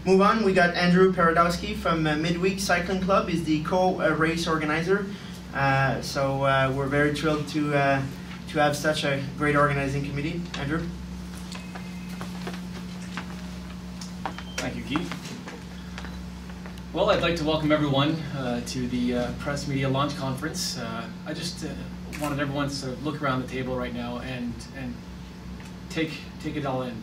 Move on, we got Andrew Paradowski from Midweek Cycling Club. He's the co-race organizer. So we're very thrilled to have such a great organizing committee. Andrew? Thank you, Keith. Well, I'd like to welcome everyone to the Press Media Launch Conference. I just wanted everyone to sort of look around the table right now and take it all in.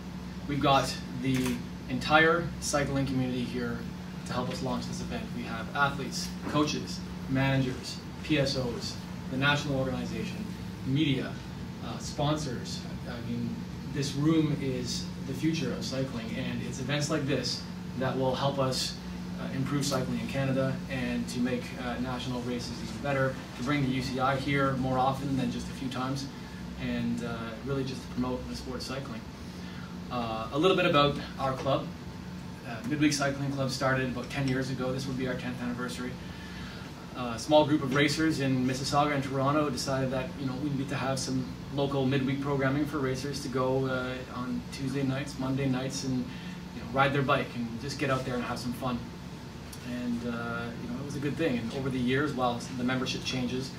We've got the entire cycling community here to help us launch this event. We have athletes, coaches, managers, PSOs, the national organization, media, sponsors. I mean, this room is the future of cycling, and it's events like this that will help us improve cycling in Canada and to make national races even better, to bring the UCI here more often than just a few times, and really just to promote the sport of cycling. A little bit about our club. Midweek Cycling Club started about 10 years ago. This would be our 10th anniversary. A small group of racers in Mississauga and Toronto decided that we need to have some local midweek programming for racers to go on Tuesday nights, Monday nights, and ride their bike and just get out there and have some fun. And it was a good thing. And over the years, while the membership changed,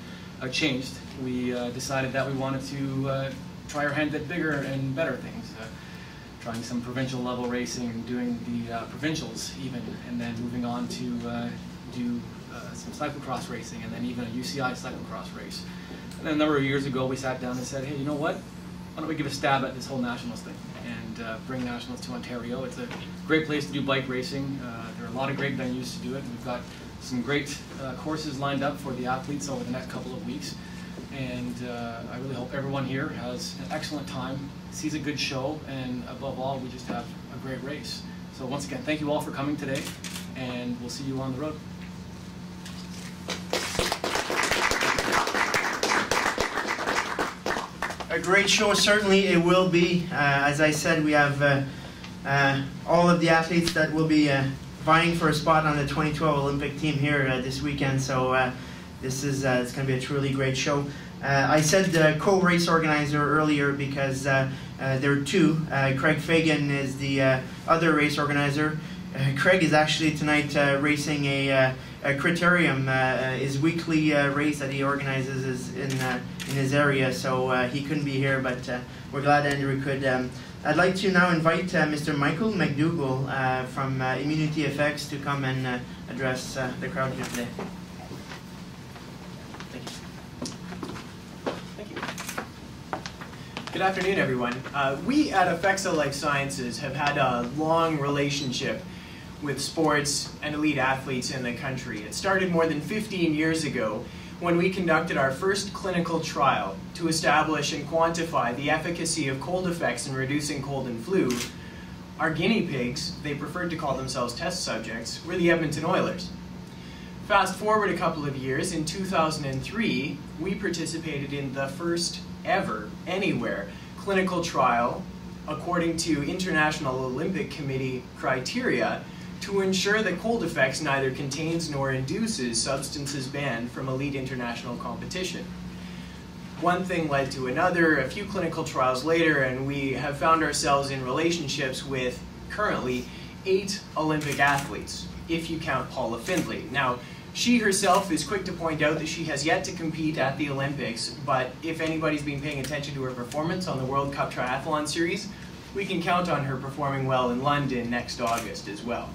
we decided that we wanted to try our hand at bigger and better things. Trying some provincial level racing, doing the provincials even, and then moving on to do some cyclocross racing, and then even a UCI cyclocross race. And then a number of years ago, we sat down and said, hey, you know what? Why don't we give a stab at this whole nationals thing and bring nationals to Ontario? It's a great place to do bike racing. There are a lot of great venues to do it. We've got some great courses lined up for the athletes over the next couple of weeks. And I really hope everyone here has an excellent time, sees a good show, and above all, we just have a great race. So once again, thank you all for coming today, and we'll see you on the road. A great show, certainly it will be. As I said, we have all of the athletes that will be vying for a spot on the 2012 Olympic team here this weekend. So this is it's going to be a truly great show. I said co-race organizer earlier because there are two. Craig Fagan is the other race organizer. Craig is actually tonight racing a Criterium, his weekly race that he organizes is in his area, so he couldn't be here, but we're glad Andrew could. I'd like to now invite Mr. Michael McDougall from Immunity Effects to come and address the crowd here today. Good afternoon, everyone. We at Effexo Life Sciences have had a long relationship with sports and elite athletes in the country. It started more than 15 years ago when we conducted our first clinical trial to establish and quantify the efficacy of cold effects in reducing cold and flu. Our guinea pigs, they preferred to call themselves test subjects, were the Edmonton Oilers. Fast forward a couple of years, in 2003, we participated in the first ever, anywhere, clinical trial according to International Olympic Committee criteria to ensure that cold effects neither contains nor induces substances banned from elite international competition. One thing led to another, a few clinical trials later, and we have found ourselves in relationships with currently 8 Olympic athletes, if you count Paula Findlay. Now, she herself is quick to point out that she has yet to compete at the Olympics, but if anybody's been paying attention to her performance on the World Cup Triathlon Series, we can count on her performing well in London next August as well.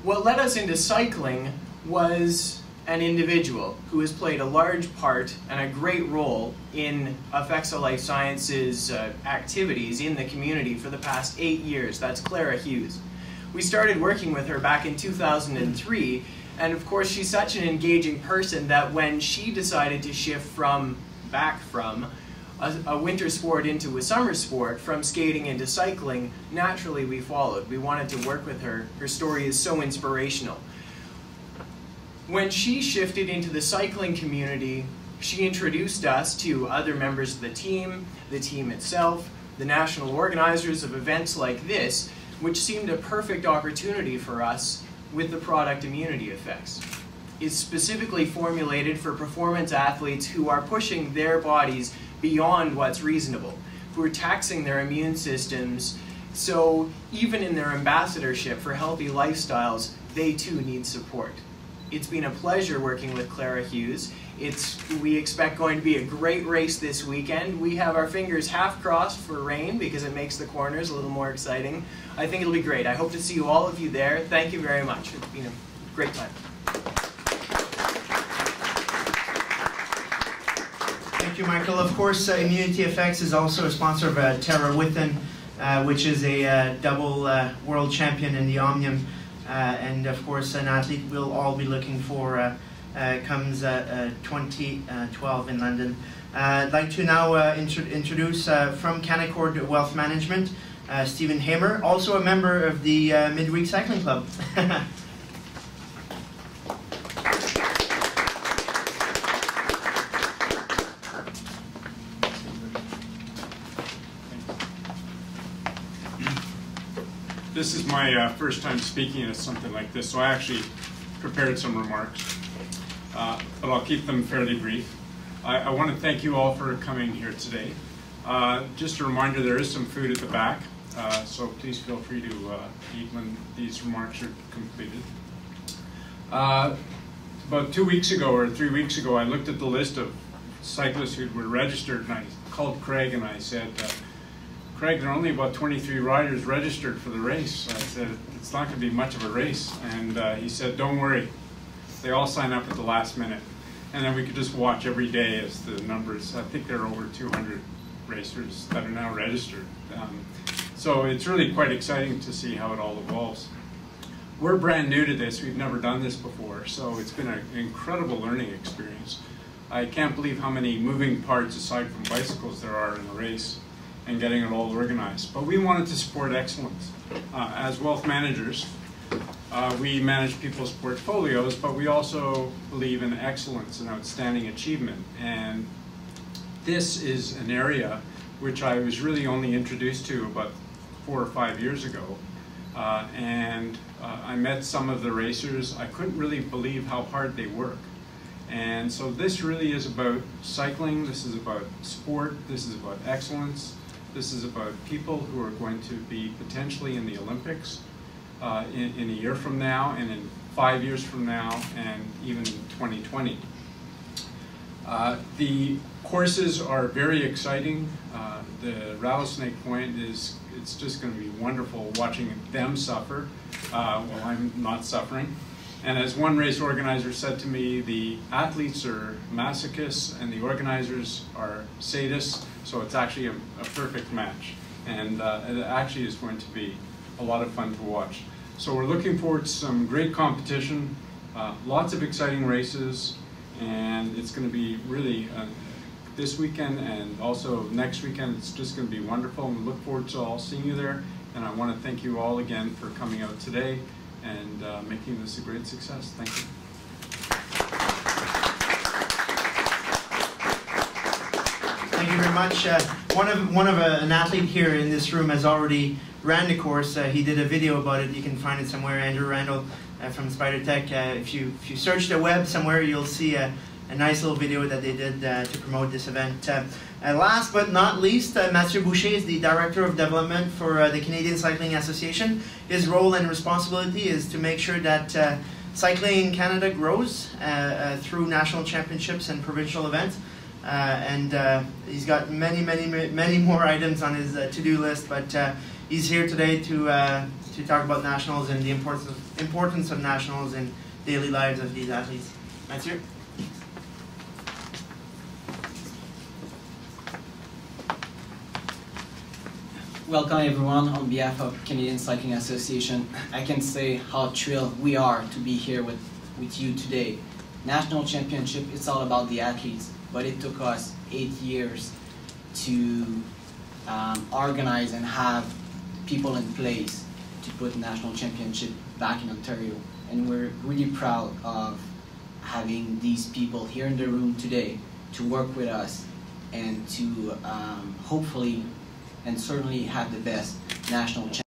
What led us into cycling was an individual who has played a large part and a great role in Effexo Life Sciences activities in the community for the past 8 years. That's Clara Hughes. We started working with her back in 2003, and of course she's such an engaging person that when she decided to shift back from a winter sport into a summer sport, from skating into cycling, naturally we followed. We wanted to work with her. Her story is so inspirational. When she shifted into the cycling community, she introduced us to other members of the team itself, the national organizers of events like this, which seemed a perfect opportunity for us with the product Immunity Effects. It's specifically formulated for performance athletes who are pushing their bodies beyond what's reasonable, who are taxing their immune systems So even in their ambassadorship for healthy lifestyles, they too need support. It's been a pleasure working with Clara Hughes. We expect going to be a great race this weekend. We have our fingers half crossed for rain because it makes the corners a little more exciting. I think it'll be great. I hope to see all of you there. Thank you very much. It's been a great time. Thank you, Michael. Of course, Immunity FX is also a sponsor of Tara Whitten, which is a double world champion in the Omnium, and of course an athlete we'll all be looking for comes 2012 in London. I'd like to now introduce from Canaccord Wealth Management, Stephen Hamer, also a member of the Midweek Cycling Club. This is my first time speaking at something like this, so I actually prepared some remarks, but I'll keep them fairly brief. I want to thank you all for coming here today. Just a reminder, there is some food at the back, so please feel free to eat when these remarks are completed. About 2 weeks ago or 3 weeks ago, I looked at the list of cyclists who were registered, and I called Craig and I said, Craig, there are only about 23 riders registered for the race. I said, it's not going to be much of a race. And he said, don't worry. They all sign up at the last minute. And then we could just watch every day as the numbers, I think there are over 200 racers that are now registered. So it's really quite exciting to see how it all evolves. We're brand new to this. We've never done this before. So it's been an incredible learning experience. I can't believe how many moving parts aside from bicycles there are in the race and getting it all organized. But we wanted to support excellence. As wealth managers, we manage people's portfolios, but we also believe in excellence and outstanding achievement. And this is an area which I was really only introduced to about 4 or 5 years ago. I met some of the racers. I couldn't really believe how hard they work. And so this really is about cycling, this is about sport, this is about excellence. This is about people who are going to be potentially in the Olympics in a year from now, and in 5 years from now, and even in 2020. The courses are very exciting. The Rattlesnake Point it's just going to be wonderful watching them suffer while I'm not suffering. And as one race organizer said to me, the athletes are masochists and the organizers are sadists, so it's actually a perfect match. And it actually is going to be a lot of fun to watch. So we're looking forward to some great competition, lots of exciting races, and it's going to be really this weekend and also next weekend. It's just going to be wonderful, and we look forward to all seeing you there. And I want to thank you all again for coming out today and making this a great success. Thank you. Thank you very much. An athlete here in this room has already ran the course. He did a video about it. You can find it somewhere. Andrew Randall from Spider Tech. If you search the web somewhere, you'll see a nice little video that they did to promote this event. Last but not least, Mathieu Boucher is the Director of Development for the Canadian Cycling Association. His role and responsibility is to make sure that cycling in Canada grows through national championships and provincial events. He's got many more items on his to-do list, but he's here today to talk about nationals and the importance of nationals in daily lives of these athletes. Mathieu. Welcome everyone. On behalf of Canadian Cycling Association, I can say how thrilled we are to be here with you today. National Championship, it's all about the athletes, but it took us 8 years to organize and have people in place to put National Championship back in Ontario. And we're really proud of having these people here in the room today to work with us and to hopefully and certainly have the best national championship.